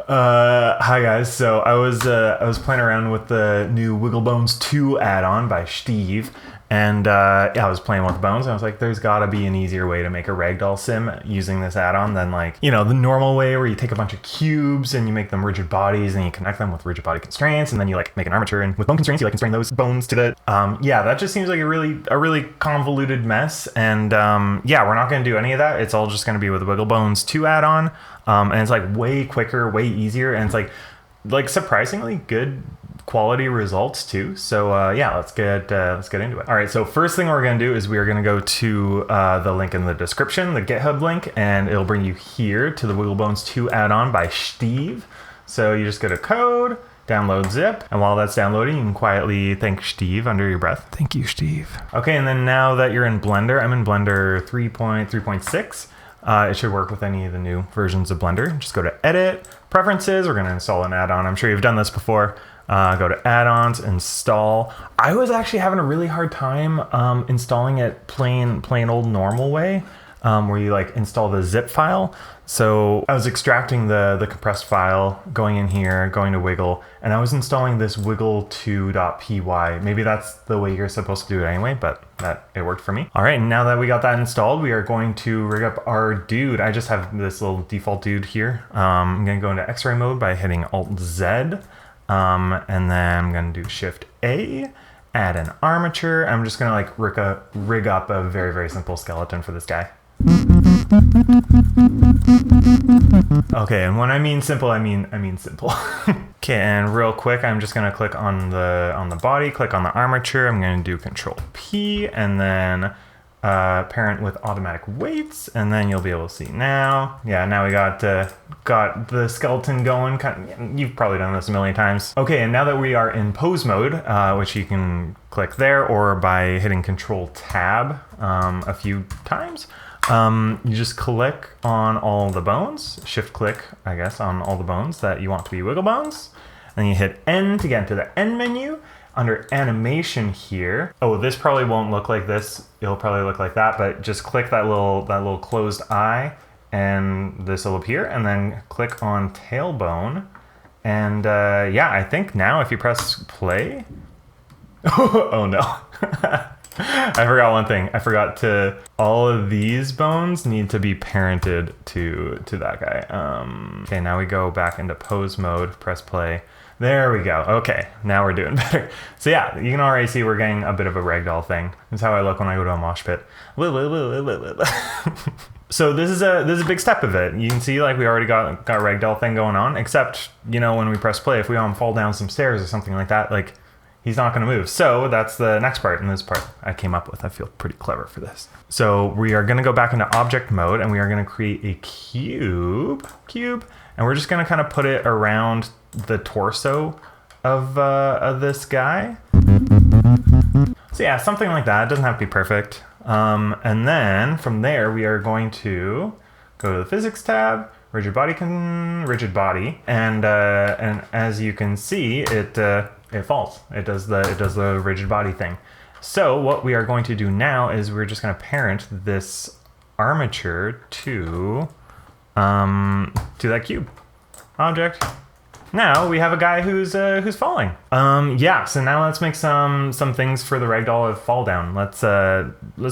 Hi guys. So I was playing around with the new Wigglebones 2 add-on by Shteeve, and yeah, I was playing with the bones, and I was like, there's got to be an easier way to make a ragdoll sim using this add-on than, like, you know, the normal way where you take a bunch of cubes and you make them rigid bodies and you connect them with rigid body constraints, and then you like make an armature, and with bone constraints you like constrain those bones to the yeah, that just seems like a really convoluted mess. And yeah, we're not going to do any of that. It's all just going to be with the Wigglebones 2 add-on. And it's like way quicker, way easier, and it's like surprisingly good quality results too. So yeah, let's get into it. All right, so first thing we're gonna do is we are gonna go to the link in the description, the GitHub link, and it'll bring you here to the Wigglebones 2 add-on by Shteeve. So you just go to code, download zip, and while that's downloading, you can quietly thank Shteeve under your breath. Thank you, Shteeve. Okay, and then now that you're in Blender, I'm in Blender 3.3.6. It should work with any of the new versions of Blender. Just go to Edit, Preferences. We're going to install an add-on. I'm sure you've done this before. Go to Add-ons, Install. I was actually having a really hard time installing it plain old normal way, where you like install the zip file. So I was extracting the compressed file, going in here, going to Wiggle, and I was installing this wiggle2.py. Maybe that's the way you're supposed to do it anyway, but it worked for me. All right, now that we got that installed, we are going to rig up our dude. I just have this little default dude here. I'm gonna go into X-ray mode by hitting Alt-Z, and then I'm gonna do Shift-A, add an armature. I'm just gonna like rig up a very simple skeleton for this guy. Okay, and when I mean simple, I mean simple. Okay, and real quick, I'm just gonna click on the body, click on the armature. I'm gonna do Control P, and then parent with automatic weights, and then you'll be able to see now. Yeah, now we got the skeleton going. You've probably done this a million times. Okay, and now that we are in pose mode, which you can click there or by hitting Control Tab a few times. You just click on all the bones, shift click, I guess, on all the bones that you want to be wiggle bones. And you hit N to get into the N menu. Under animation here, oh, this probably won't look like this. It'll probably look like that, but just click that little closed eye and this will appear, and then click on tailbone. And yeah, I think now if you press play, oh no. I forgot one thing. I forgot all of these bones need to be parented to that guy. Okay, now we go back into pose mode, press play. There we go. Okay, now we're doing better. So yeah, you can already see we're getting a bit of a ragdoll thing. This is how I look when I go to a mosh pit. So this is a big step of it. You can see like we already got ragdoll thing going on, except, you know, when we press play, if we want to fall down some stairs or something like that, like, he's not going to move. So that's the next part, and this part I came up with. I feel pretty clever for this. So we are going to go back into object mode, and we are going to create a cube, and we're just going to kind of put it around the torso of this guy. So yeah, something like that. It doesn't have to be perfect. And then from there, we are going to go to the physics tab, rigid body, and as you can see, it falls. It does the rigid body thing. So what we are going to do now is we're just going to parent this armature to that cube object. Now we have a guy who's falling. Yeah. So now let's make some things for the ragdoll of fall down. Let's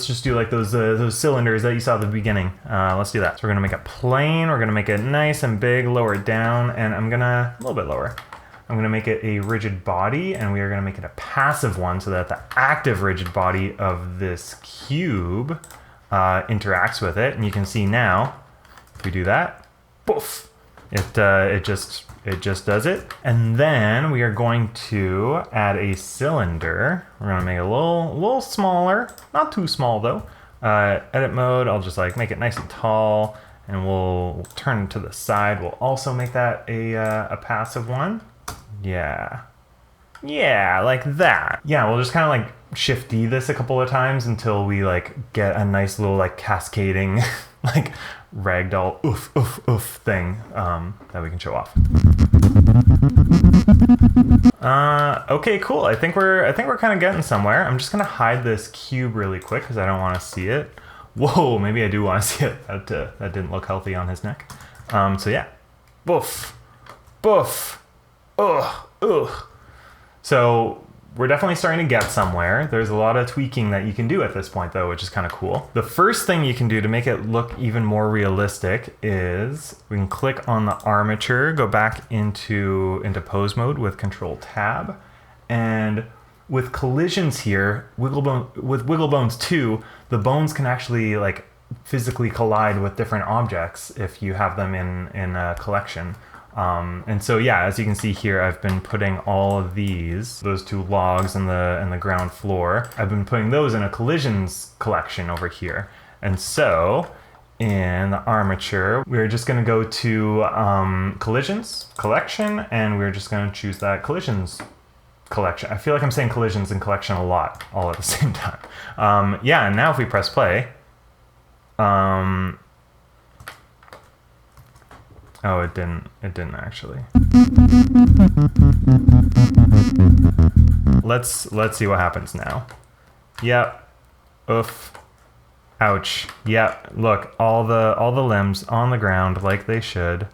just do like those cylinders that you saw at the beginning. Let's do that. So we're gonna make it plane. We're gonna make it nice and big. Lower it down, and I'm gonna a little bit lower. I'm gonna make it a rigid body, and we are gonna make it a passive one so that the active rigid body of this cube interacts with it. And you can see now, if we do that, poof, it just does it. And then we are going to add a cylinder. We're gonna make it a little smaller, not too small though. Edit mode, I'll just like make it nice and tall, and we'll turn it to the side. We'll also make that a passive one. Yeah, like that. Yeah, we'll just kind of like Shift D this a couple of times until we like get a nice little like cascading like ragdoll oof thing that we can show off. Okay, cool. I think we're kind of getting somewhere. I'm just gonna hide this cube really quick because I don't want to see it. Whoa, maybe I do want to see it. That didn't look healthy on his neck. So yeah, woof. boof. Ugh, ugh. So we're definitely starting to get somewhere. There's a lot of tweaking that you can do at this point though, which is kind of cool. The first thing you can do to make it look even more realistic is we can click on the armature, go back into pose mode with Control Tab, and with collisions here, with wiggle bones 2, the bones can actually like physically collide with different objects if you have them in a collection. And so yeah, as you can see here, I've been putting all of those 2 logs in the ground floor, I've been putting those in a collisions collection over here. And so in the armature, we're just going to go to collisions collection, and we're just going to choose that collisions collection. I feel like I'm saying collisions and collection a lot all at the same time. Yeah, and now if we press play, oh, it didn't actually. Let's see what happens now. Yep. Oof. Ouch. Yep. Look, all the limbs on the ground like they should.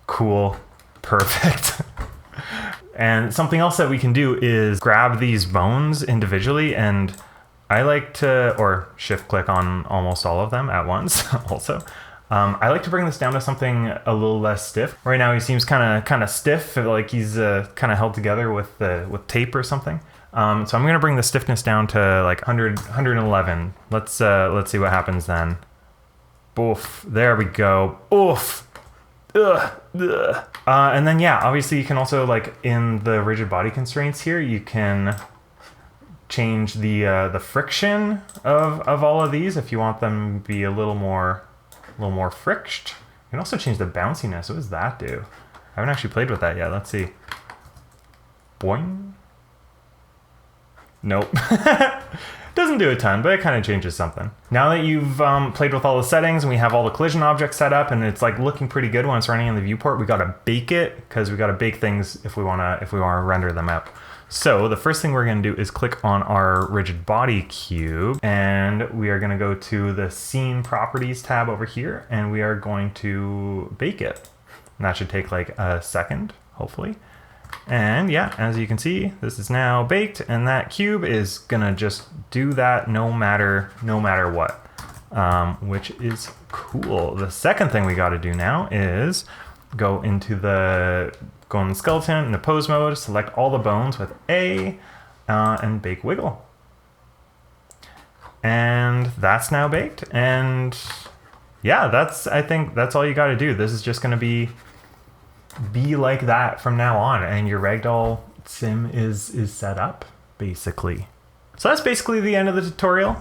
Cool. Perfect. And something else that we can do is grab these bones individually, and I like to, or shift click on almost all of them at once also. I like to bring this down to something a little less stiff. Right now he seems kind of stiff, like he's kind of held together with tape or something. So I'm going to bring the stiffness down to like 111. Let's see what happens then. Oof, there we go. Oof. Ugh. Ugh. And then yeah, obviously you can also, like in the rigid body constraints here, you can change the friction of all of these if you want them to be a little more friction. You can also change the bounciness. What does that do? I haven't actually played with that yet. Let's see. Boing. Nope. Doesn't do a ton, but it kind of changes something. Now that you've played with all the settings and we have all the collision objects set up and it's like looking pretty good when it's running in the viewport, we gotta bake it because we gotta bake things if we wanna render them out. So the first thing we're going to do is click on our rigid body cube, and we are going to go to the scene properties tab over here, and we are going to bake it. And that should take like a second, hopefully. And yeah, as you can see, this is now baked, and that cube is going to just do that no matter what, which is cool. The second thing we got to do now is go in the skeleton in the pose mode, select all the bones with A, and bake wiggle. And that's now baked. And yeah, I think that's all you got to do. This is just going to be like that from now on, and your Ragdoll sim is set up basically. So that's basically the end of the tutorial.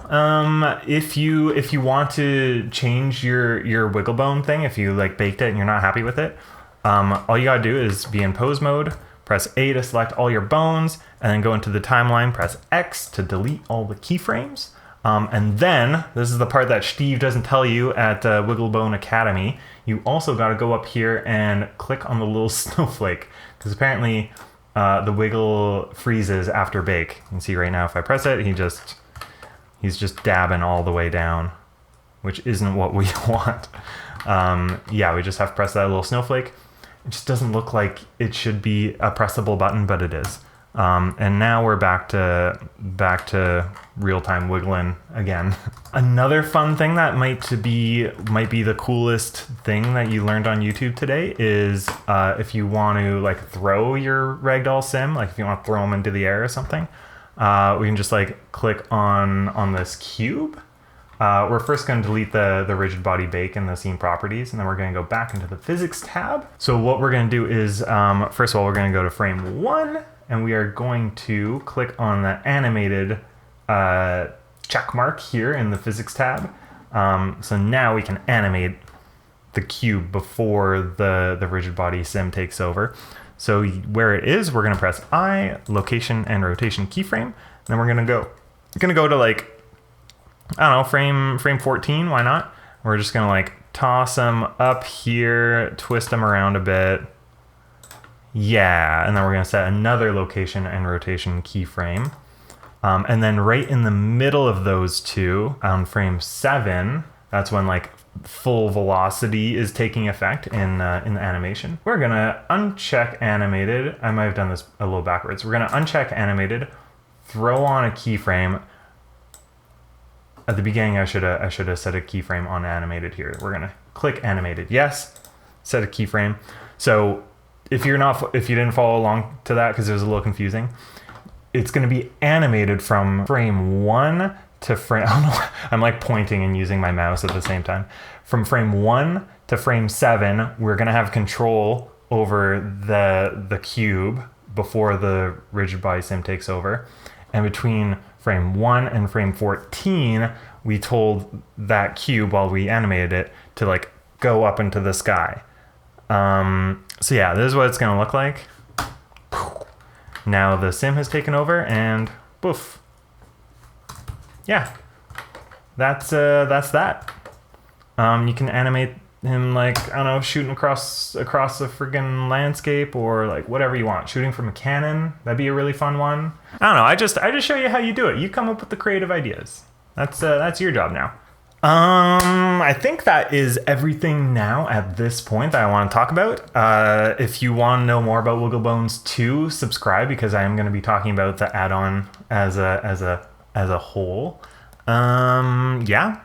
If you want to change your wiggle bone thing, if you like baked it and you're not happy with it, all you gotta do is be in pose mode, press A to select all your bones, and then go into the timeline, press X to delete all the keyframes. And then, this is the part that Shteeve doesn't tell you at Wigglebone Academy, you also gotta go up here and click on the little snowflake, because apparently the wiggle freezes after bake. You can see right now if I press it, he's just dabbing all the way down, which isn't what we want. Yeah, we just have to press that little snowflake. It just doesn't look like it should be a pressable button, but it is. And now we're back to real-time wiggling again. Another fun thing that might be the coolest thing that you learned on YouTube today is if you want to like throw your Ragdoll sim, like if you want to throw them into the air or something, we can just like click on this cube. We're first going to delete the rigid body bake and the scene properties, and then we're going to go back into the physics tab. So what we're going to do is, first of all, we're going to go to frame 1, and we are going to click on the animated check mark here in the physics tab. So now we can animate the cube before the rigid body sim takes over. So where it is, we're going to press I, location and rotation keyframe, and then we're going to go to like, I don't know, frame 14, why not? We're just gonna like toss them up here, twist them around a bit. Yeah, and then we're gonna set another location and rotation keyframe. And then right in the middle of those two, on frame 7, that's when like full velocity is taking effect in the animation. We're gonna uncheck animated. I might have done this a little backwards. We're gonna uncheck animated, throw on a keyframe. At the beginning, I should have set a keyframe on animated here. We're gonna click animated, yes, set a keyframe. So if you didn't follow along to that because it was a little confusing, it's gonna be animated from frame 1 to frame, I don't know, I'm like pointing and using my mouse at the same time. From frame 1 to frame 7, we're gonna have control over the cube before the rigid body sim takes over. And between frame 1 and frame 14, we told that cube while we animated it to like go up into the sky. So yeah, this is what it's gonna look like. Now the sim has taken over and poof. Yeah, that's that. You can animate him like, I don't know, shooting across a friggin' landscape or like whatever you want. Shooting from a cannon, that'd be a really fun one. I don't know, I just show you how you do it. You come up with the creative ideas. That's your job now. I think that is everything now at this point that I want to talk about. If you want to know more about Wigglebones 2, subscribe because I am going to be talking about the add-on as a whole. Yeah.